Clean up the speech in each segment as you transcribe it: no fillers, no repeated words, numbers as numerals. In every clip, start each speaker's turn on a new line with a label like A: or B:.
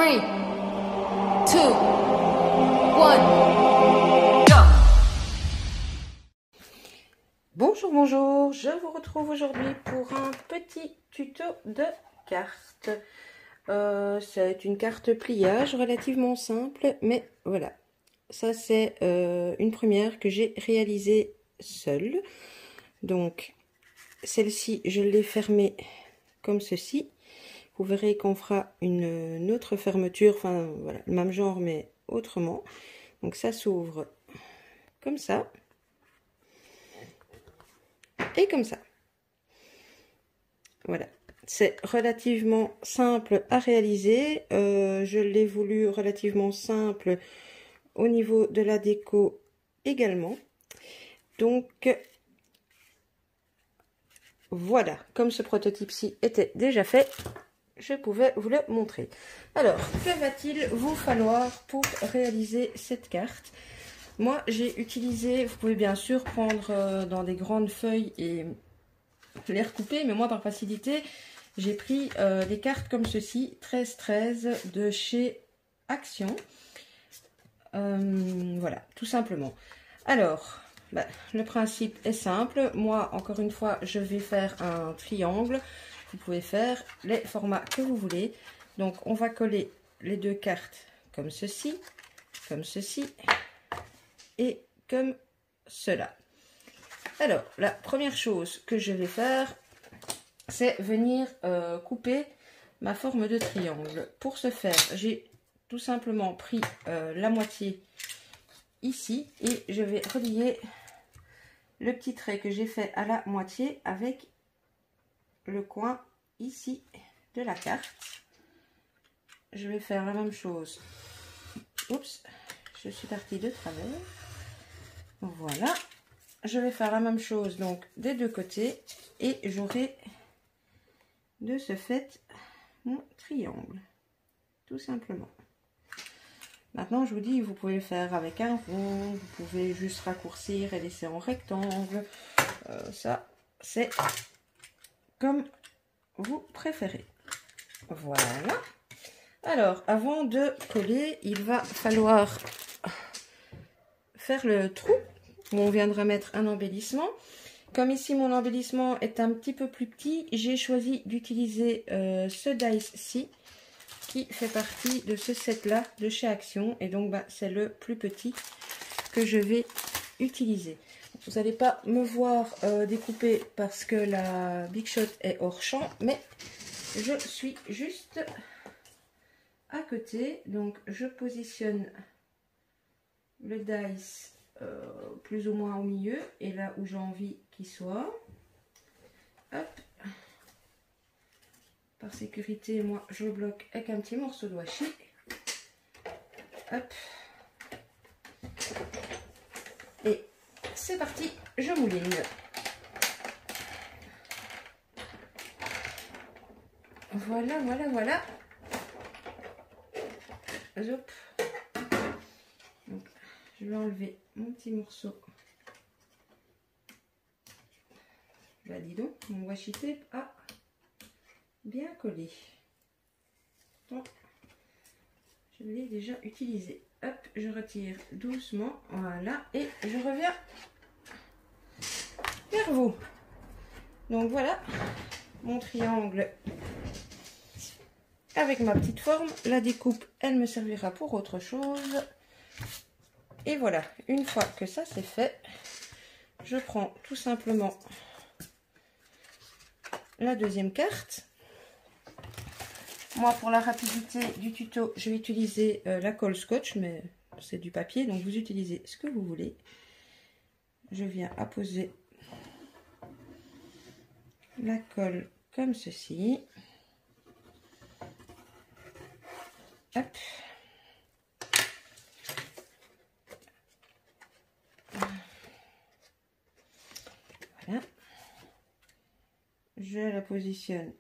A: 3, 2, 1, go!
B: Bonjour, je vous retrouve aujourd'hui pour un petit tuto de cartes. C'est une carte pliage relativement simple, mais voilà. Ça c'est une première que j'ai réalisée seule. Donc celle-ci, je l'ai fermée comme ceci. Vous verrez qu'on fera une autre fermeture, enfin voilà, le même genre mais autrement. Donc ça s'ouvre comme ça. Et comme ça. Voilà. C'est relativement simple à réaliser. Je l'ai voulu relativement simple au niveau de la déco également. Donc voilà, comme ce prototype-ci était déjà fait, je pouvais vous le montrer. Alors, que va-t-il vous falloir pour réaliser cette carte? Moi, j'ai utilisé, vous pouvez bien sûr prendre dans des grandes feuilles et les recouper, mais moi, par facilité, j'ai pris des cartes comme ceci, 13-13 de chez Action. Voilà, tout simplement. Alors, le principe est simple. Moi, encore une fois, je vais faire un triangle. Vous pouvez faire les formats que vous voulez. Donc, on va coller les deux cartes comme ceci et comme cela. Alors, la première chose que je vais faire, c'est venir couper ma forme de triangle. Pour ce faire, j'ai tout simplement pris la moitié ici et je vais relier le petit trait que j'ai fait à la moitié avec le coin ici de la carte. Je vais faire la même chose. Oups, je suis partie de travers. Voilà. Je vais faire la même chose donc des deux côtés et j'aurai de ce fait mon triangle. Tout simplement. Maintenant, je vous dis, vous pouvez le faire avec un rond, vous pouvez juste raccourcir et laisser en rectangle. Ça, c'est comme vous préférez. Voilà. Alors, avant de coller, il va falloir faire le trou où on viendra mettre un embellissement. Comme ici, mon embellissement est un petit peu plus petit, j'ai choisi d'utiliser ce dice-ci, qui fait partie de ce set-là de chez Action. Et donc, c'est le plus petit que je vais utiliser. Vous n'allez pas me voir découper parce que la Big Shot est hors champ, mais je suis juste à côté. Donc, je positionne le dice plus ou moins au milieu et là où j'ai envie qu'il soit. Hop. Par sécurité, moi, je bloque avec un petit morceau de washi. Hop. Et c'est parti, je mouline. Voilà, voilà, voilà. Hop. Donc, je vais enlever mon petit morceau. Bah, dis donc, mon washi tape a bien collé. Bon, je l'ai déjà utilisé. Hop, je retire doucement, voilà, et je reviens vers vous. Donc voilà, mon triangle avec ma petite forme. La découpe, elle me servira pour autre chose. Et voilà, une fois que ça c'est fait, je prends tout simplement la deuxième carte. Moi, pour la rapidité du tuto, je vais utiliser la colle scotch, mais c'est du papier, donc vous utilisez ce que vous voulez. Je viens apposer la colle comme ceci. Hop. Voilà. Je la positionne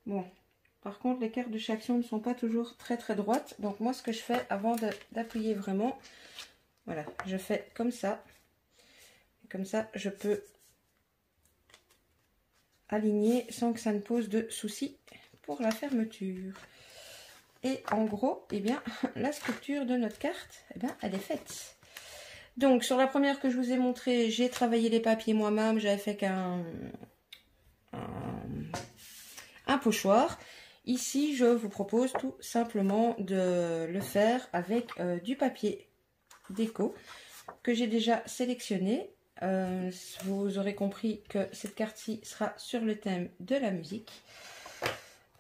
B: bon. Par contre, les cartes de chez Action ne sont pas toujours très droites. Donc moi, ce que je fais avant d'appuyer vraiment, voilà, je fais comme ça. Comme ça, je peux aligner sans que ça ne pose de soucis pour la fermeture. Et en gros, eh bien, la structure de notre carte, eh bien, elle est faite. Donc, sur la première que je vous ai montré, j'ai travaillé les papiers moi-même. J'avais fait qu'un pochoir. Ici, je vous propose tout simplement de le faire avec du papier déco que j'ai déjà sélectionné. Vous aurez compris que cette carte-ci sera sur le thème de la musique.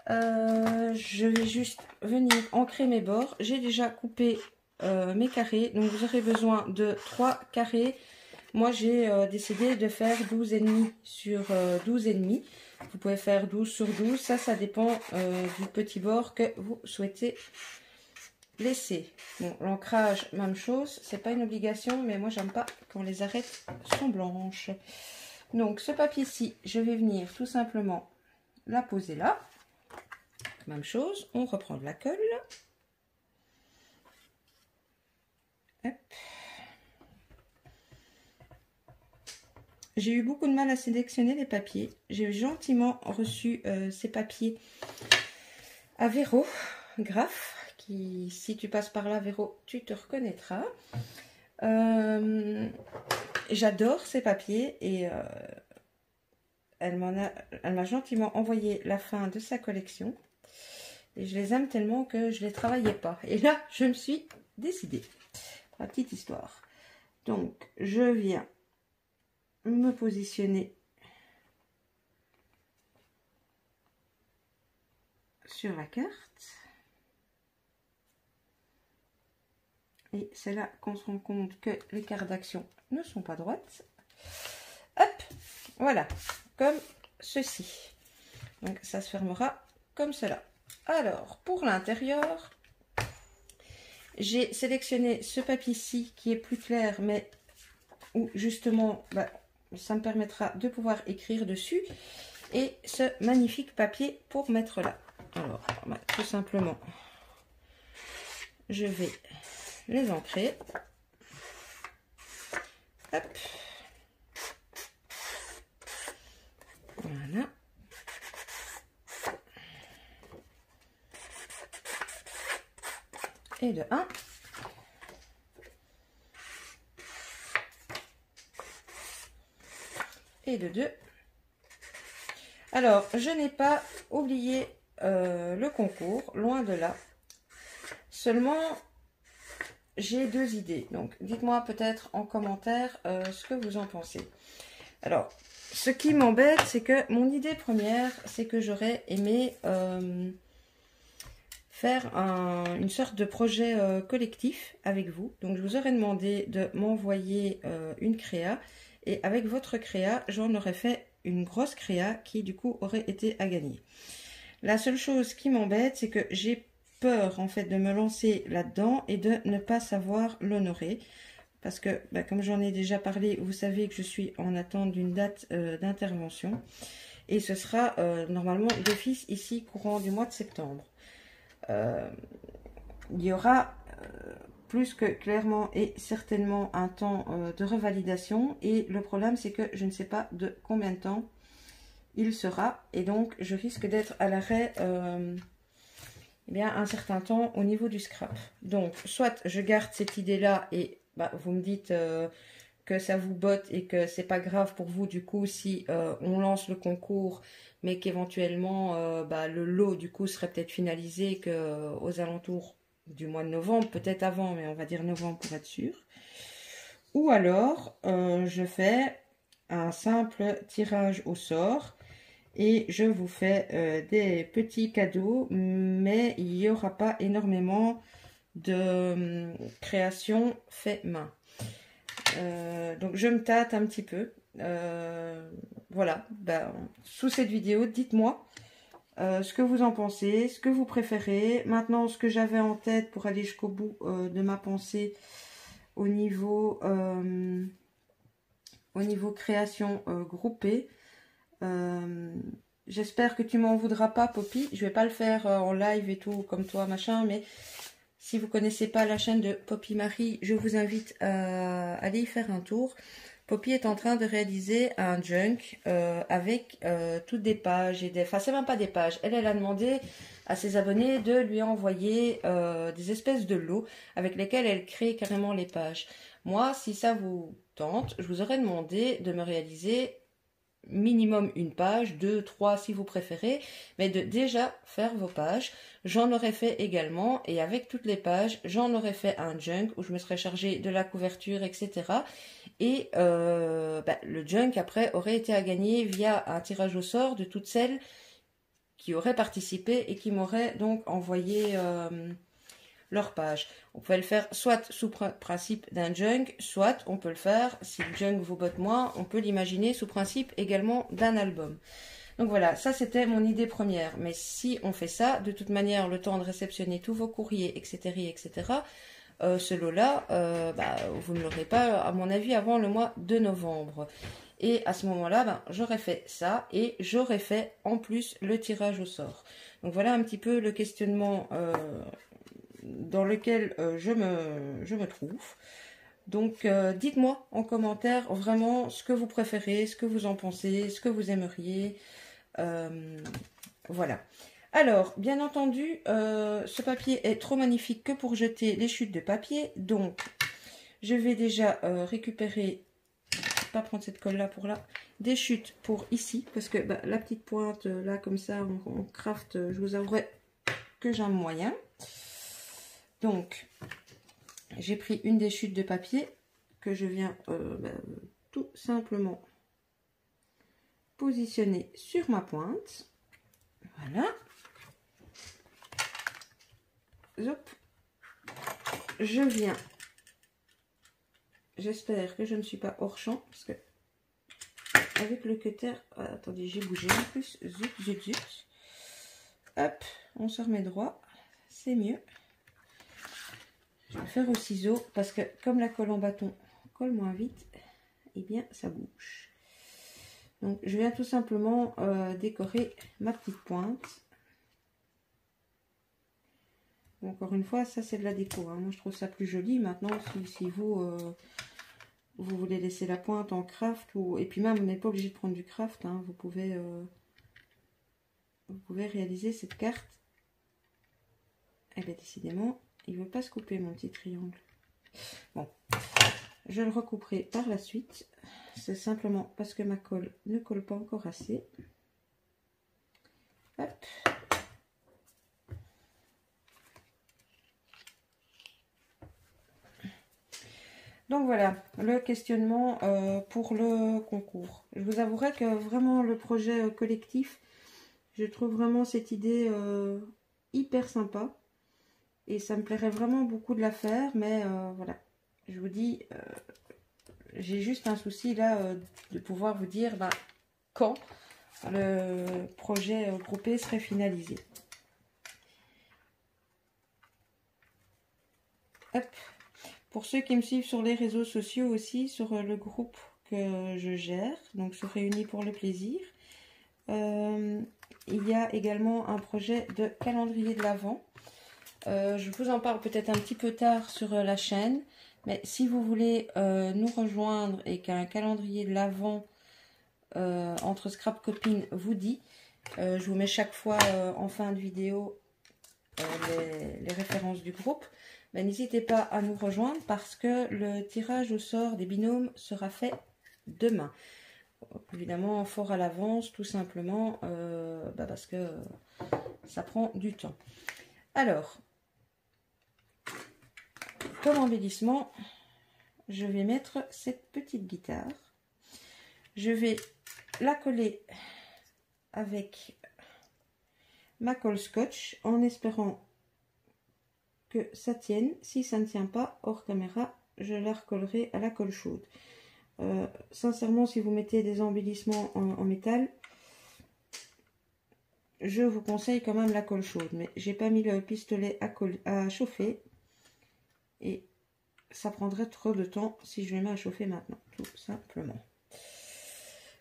B: Je vais juste venir ancrer mes bords. J'ai déjà coupé mes carrés, donc vous aurez besoin de 3 carrés. Moi j'ai décidé de faire 12,5 sur 12,5. Vous pouvez faire 12 sur 12, ça dépend du petit bord que vous souhaitez laisser. Bon, l'ancrage, même chose, c'est pas une obligation, mais moi j'aime pas quand les arêtes sont blanches. Donc ce papier-ci, je vais venir tout simplement la poser là. Même chose, on reprend de la colle. Hop. J'ai eu beaucoup de mal à sélectionner les papiers. J'ai gentiment reçu ces papiers à Véro, Graph, qui, si tu passes par là, Véro, tu te reconnaîtras. J'adore ces papiers et elle m'a gentiment envoyé la fin de sa collection. Et je les aime tellement que je ne les travaillais pas. Et là, je me suis décidée. La petite histoire. Donc, je viens me positionner sur la carte. Et c'est là qu'on se rend compte que les cartes d'action ne sont pas droites. Hop, voilà, comme ceci. Donc, ça se fermera comme cela. Alors, pour l'intérieur, j'ai sélectionné ce papier-ci qui est plus clair, mais où justement, ça me permettra de pouvoir écrire dessus. Et ce magnifique papier pour mettre là. Alors, tout simplement, je vais les ancrer. Hop. Voilà. Et de 1. Et de 2. Alors, je n'ai pas oublié le concours, loin de là. Seulement, j'ai 2 idées. Donc, dites-moi peut-être en commentaire ce que vous en pensez. Alors, ce qui m'embête, c'est que mon idée première, c'est que j'aurais aimé faire une sorte de projet collectif avec vous. Donc, je vous aurais demandé de m'envoyer une créa. Et avec votre créa, j'en aurais fait une grosse créa qui, du coup, aurait été à gagner. La seule chose qui m'embête, c'est que j'ai peur, en fait, de me lancer là-dedans et de ne pas savoir l'honorer. Parce que, comme j'en ai déjà parlé, vous savez que je suis en attente d'une date d'intervention. Et ce sera normalement d'office ici, courant du mois de septembre. Il y aura plus que clairement et certainement un temps de revalidation. Et le problème, c'est que je ne sais pas de combien de temps il sera. Et donc, je risque d'être à l'arrêt un certain temps au niveau du scrap. Donc, soit je garde cette idée-là et vous me dites que ça vous botte et que c'est pas grave pour vous du coup si on lance le concours, mais qu'éventuellement le lot du coup serait peut-être finalisé aux alentours du mois de novembre, peut-être avant, mais on va dire novembre pour être sûr. Ou alors je fais un simple tirage au sort et je vous fais des petits cadeaux, mais il n'y aura pas énormément de création fait main. Donc je me tâte un petit peu. Voilà, sous cette vidéo, dites-moi ce que vous en pensez, ce que vous préférez. Maintenant, ce que j'avais en tête pour aller jusqu'au bout de ma pensée au niveau création groupée. J'espère que tu m'en voudras pas, Poppy. Je vais pas le faire en live et tout comme toi, machin, mais si vous connaissez pas la chaîne de Poppy Marie, je vous invite à aller y faire un tour. Poppy est en train de réaliser un junk avec toutes des pages et des... Enfin, c'est même pas des pages. Elle a demandé à ses abonnés de lui envoyer des espèces de lots avec lesquels elle crée carrément les pages. Moi, si ça vous tente, je vous aurais demandé de me réaliser minimum une page, 2, 3 si vous préférez, mais de déjà faire vos pages. J'en aurais fait également, et avec toutes les pages, j'en aurais fait un junk où je me serais chargée de la couverture, etc. Et le junk après aurait été à gagner via un tirage au sort de toutes celles qui auraient participé et qui m'auraient donc envoyé leur page. On peut le faire soit sous principe d'un junk, soit on peut le faire, si le junk vous botte moins, on peut l'imaginer sous principe également d'un album. Donc voilà, ça c'était mon idée première. Mais si on fait ça, de toute manière, le temps de réceptionner tous vos courriers, etc., ce lot-là, vous ne l'aurez pas, à mon avis, avant le mois de novembre. Et à ce moment-là, j'aurais fait ça et j'aurais fait en plus le tirage au sort. Donc voilà un petit peu le questionnement dans lequel je me trouve. Donc dites-moi en commentaire vraiment ce que vous préférez, ce que vous en pensez, ce que vous aimeriez. Voilà. Alors, bien entendu, ce papier est trop magnifique que pour jeter les chutes de papier. Donc, je vais déjà récupérer, pas prendre cette colle là pour là, des chutes pour ici. Parce que la petite pointe là, comme ça, on craft, je vous avouerai que j'ai un moyen. Donc, j'ai pris une des chutes de papier que je viens tout simplement positionner sur ma pointe. Voilà. Hop. Je viens. J'espère que je ne suis pas hors champ parce que avec le cutter, attendez, j'ai bougé en plus. Zut, zut, zut. Hop, on se remet droit. C'est mieux. Je vais le faire au ciseau parce que comme la colle en bâton colle moins vite, et bien ça bouge. Donc je viens tout simplement décorer ma petite pointe. Bon, encore une fois, ça c'est de la déco, hein. Moi je trouve ça plus joli. Maintenant si vous voulez laisser la pointe en craft, et puis même vous n'êtes pas obligé de prendre du craft, hein. Vous pouvez réaliser cette carte. Et bien décidément il ne veut pas se couper mon petit triangle. Bon, je le recouperai par la suite. C'est simplement parce que ma colle ne colle pas encore assez. Hop. Donc voilà, le questionnement pour le concours. Je vous avouerai que vraiment le projet collectif, je trouve vraiment cette idée hyper sympa. Et ça me plairait vraiment beaucoup de la faire, mais voilà, je vous dis, j'ai juste un souci là de pouvoir vous dire quand le projet groupé serait finalisé. Hop. Pour ceux qui me suivent sur les réseaux sociaux aussi, sur le groupe que je gère, donc se réunit pour le plaisir, il y a également un projet de calendrier de l'Avent. Je vous en parle peut-être un petit peu tard sur la chaîne, mais si vous voulez nous rejoindre et qu'un calendrier de l'Avent entre Scrap Copines vous dit, je vous mets chaque fois en fin de vidéo les références du groupe. N'hésitez pas à nous rejoindre parce que le tirage au sort des binômes sera fait demain. Évidemment, fort à l'avance, tout simplement, parce que ça prend du temps. Alors, comme embellissement, je vais mettre cette petite guitare. Je vais la coller avec ma colle scotch en espérant que ça tienne. Si ça ne tient pas, hors caméra, je la recollerai à la colle chaude. Sincèrement, si vous mettez des embellissements en métal, je vous conseille quand même la colle chaude. Mais j'ai pas mis le pistolet à chauffer et ça prendrait trop de temps si je le mets à chauffer maintenant, tout simplement.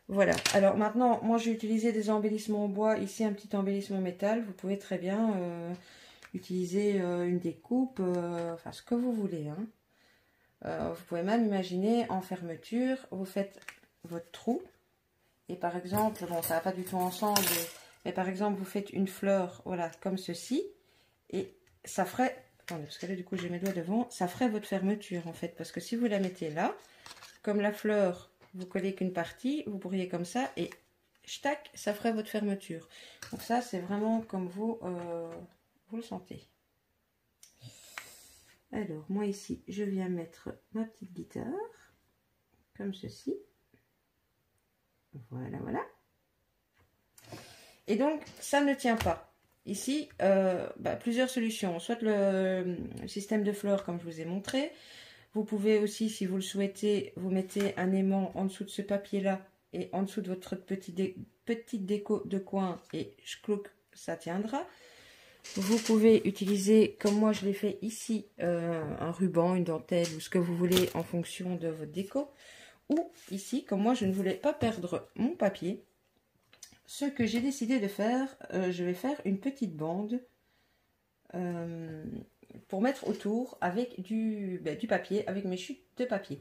B: Voilà, alors maintenant, moi j'ai utilisé des embellissements en bois, ici un petit embellissement métal. Vous pouvez très bien utiliser une découpe, enfin ce que vous voulez, hein. Vous pouvez même imaginer en fermeture, vous faites votre trou. Et par exemple, bon, ça va pas du tout ensemble, mais par exemple, vous faites une fleur, voilà, comme ceci. Et ça ferait, attendez, parce que là, du coup, j'ai mes doigts devant, ça ferait votre fermeture, en fait. Parce que si vous la mettez là, comme la fleur, vous collez qu'une partie, vous pourriez comme ça, et tac, ça ferait votre fermeture. Donc ça, c'est vraiment comme vous, vous le sentez. Alors, moi ici, je viens mettre ma petite guitare, comme ceci. Voilà, voilà. Et donc, ça ne tient pas. Ici, plusieurs solutions. Soit le système de fleurs, comme je vous ai montré. Vous pouvez aussi, si vous le souhaitez, vous mettez un aimant en dessous de ce papier-là et en dessous de votre petite déco de coin et schlouk, ça tiendra. Vous pouvez utiliser, comme moi je l'ai fait ici, un ruban, une dentelle ou ce que vous voulez en fonction de votre déco. Ou ici, comme moi je ne voulais pas perdre mon papier, ce que j'ai décidé de faire, je vais faire une petite bande pour mettre autour avec du papier, avec mes chutes de papier.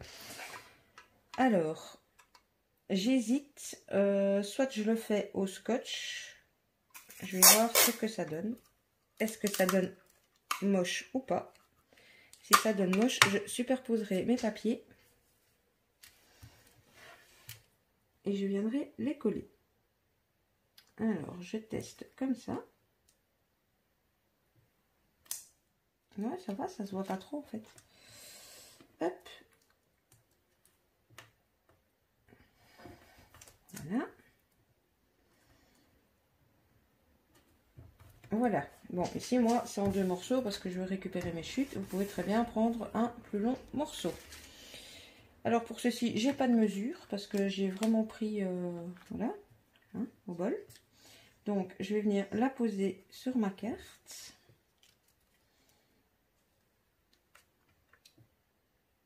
B: Alors, j'hésite, soit je le fais au scotch, je vais voir ce que ça donne. Est-ce que ça donne moche ou pas? Si ça donne moche, je superposerai mes papiers et je viendrai les coller. Alors, je teste comme ça. Ouais, ça va, ça se voit pas trop en fait. Hop. Voilà. Voilà. Bon, ici, moi, c'est en 2 morceaux parce que je veux récupérer mes chutes. Vous pouvez très bien prendre un plus long morceau. Alors, pour ceci, j'ai pas de mesure parce que j'ai vraiment pris, voilà, hein, au bol. Donc, je vais venir la poser sur ma carte.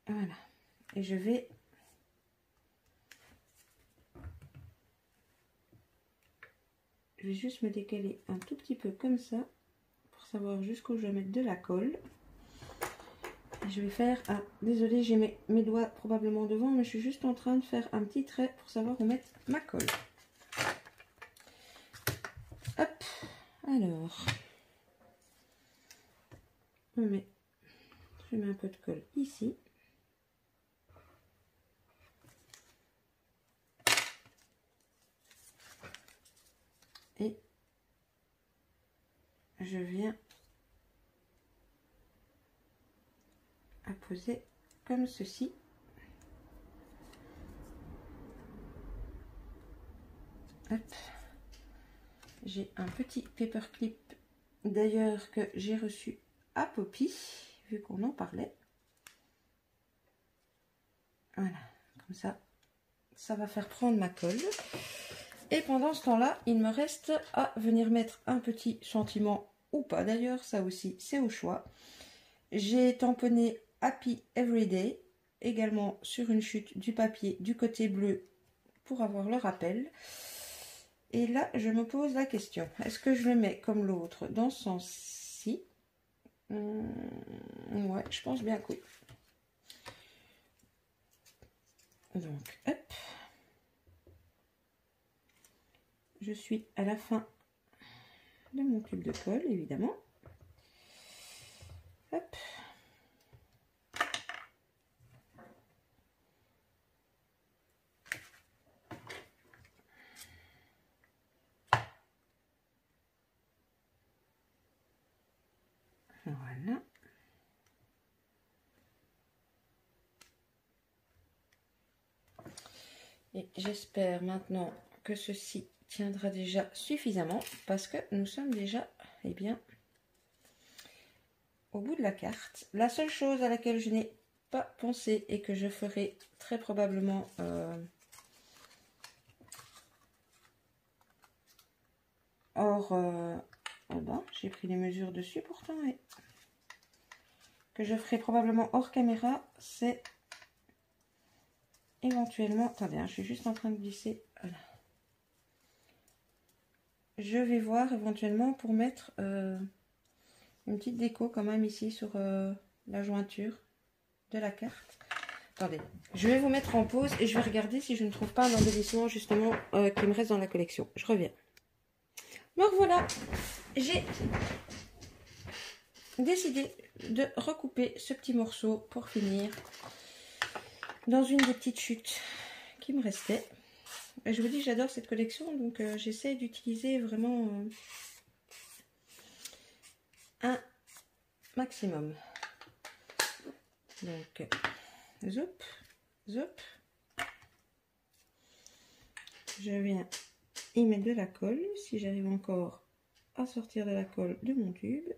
B: Voilà. Et je vais juste me décaler un tout petit peu comme ça pour savoir jusqu'où je vais mettre de la colle. Et je vais faire, ah, désolé, j'ai mes doigts probablement devant, mais je suis juste en train de faire un petit trait pour savoir où mettre ma colle. Hop, alors, je mets un peu de colle ici. Et je viens à poser comme ceci. Hop. J'ai un petit paperclip d'ailleurs que j'ai reçu à Poppy, vu qu'on en parlait. Voilà, comme ça va faire prendre ma colle. Et pendant ce temps-là, il me reste à venir mettre un petit sentiment ou pas d'ailleurs, ça aussi c'est au choix. J'ai tamponné Happy Everyday, également sur une chute du papier du côté bleu pour avoir le rappel. Et là, je me pose la question, est-ce que je le mets comme l'autre dans ce sens-ci? Ouais, je pense bien que oui. Donc, hop. Je suis à la fin de mon tube de colle, évidemment. Hop. Voilà. Et j'espère maintenant que ceci tiendra déjà suffisamment parce que nous sommes déjà, eh bien, au bout de la carte. La seule chose à laquelle je n'ai pas pensé et que je ferai très probablement oh ben, j'ai pris les mesures dessus pourtant, et que je ferai probablement hors caméra, c'est éventuellement, attendez, hein, je suis juste en train de glisser, voilà. Je vais voir éventuellement pour mettre une petite déco quand même ici sur la jointure. de la carte. Attendez, je vais vous mettre en pause et je vais regarder si je ne trouve pas un embellissement justement qui me reste dans la collection. Je reviens. Donc voilà, j'ai décidé de recouper ce petit morceau pour finir dans une des petites chutes qui me restait. Et je vous dis, j'adore cette collection, donc j'essaie d'utiliser vraiment un maximum. Donc, zoup, zoup. Je viens y mettre de la colle, si j'arrive encore à sortir de la colle de mon tube.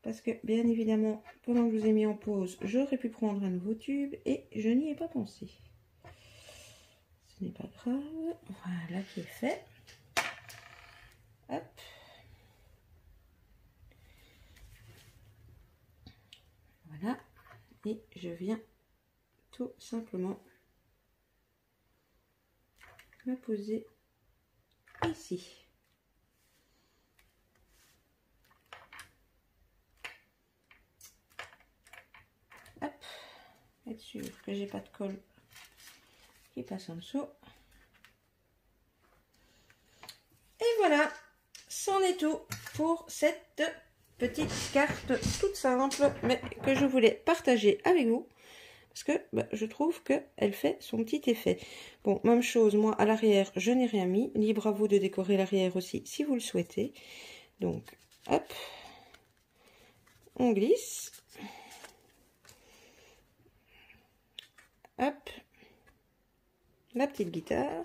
B: Parce que, bien évidemment, pendant que je vous ai mis en pause, j'aurais pu prendre un nouveau tube et je n'y ai pas pensé. Ce n'est pas grave. Voilà qui est fait. Hop. Voilà. Et je viens tout simplement me poser ici. Hop. Être sûr que j'ai pas de colle qui passe en dessous. Et voilà, c'en est tout pour cette petite carte toute simple, mais que je voulais partager avec vous. Parce que je trouve qu'elle fait son petit effet. Bon, même chose, moi à l'arrière, je n'ai rien mis. Libre à vous de décorer l'arrière aussi, si vous le souhaitez. Donc, hop, on glisse. Hop, la petite guitare.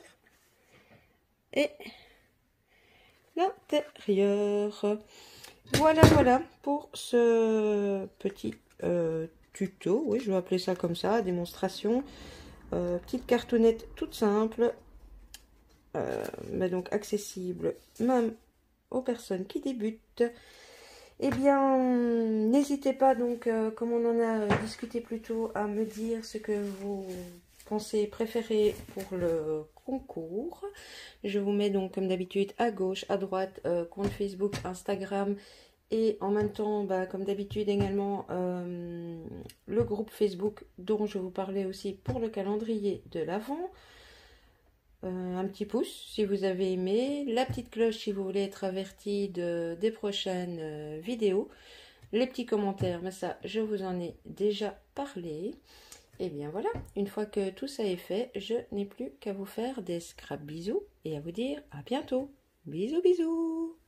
B: Et l'intérieur. Voilà, voilà pour ce petit tuto. Oui, je vais appeler ça comme ça, démonstration. Petite cartonnette toute simple. Mais donc accessible même aux personnes qui débutent. Eh bien, n'hésitez pas donc, comme on en a discuté plus tôt, à me dire ce que vous pensez préférer pour le concours. Je vous mets donc comme d'habitude à gauche, à droite, compte Facebook, Instagram et en même temps, comme d'habitude également, le groupe Facebook dont je vous parlais aussi pour le calendrier de l'Avent. Un petit pouce si vous avez aimé, la petite cloche si vous voulez être averti des prochaines vidéos, les petits commentaires, mais ça je vous en ai déjà parlé. Et bien voilà, une fois que tout ça est fait, je n'ai plus qu'à vous faire des scrap bisous et à vous dire à bientôt. Bisous bisous.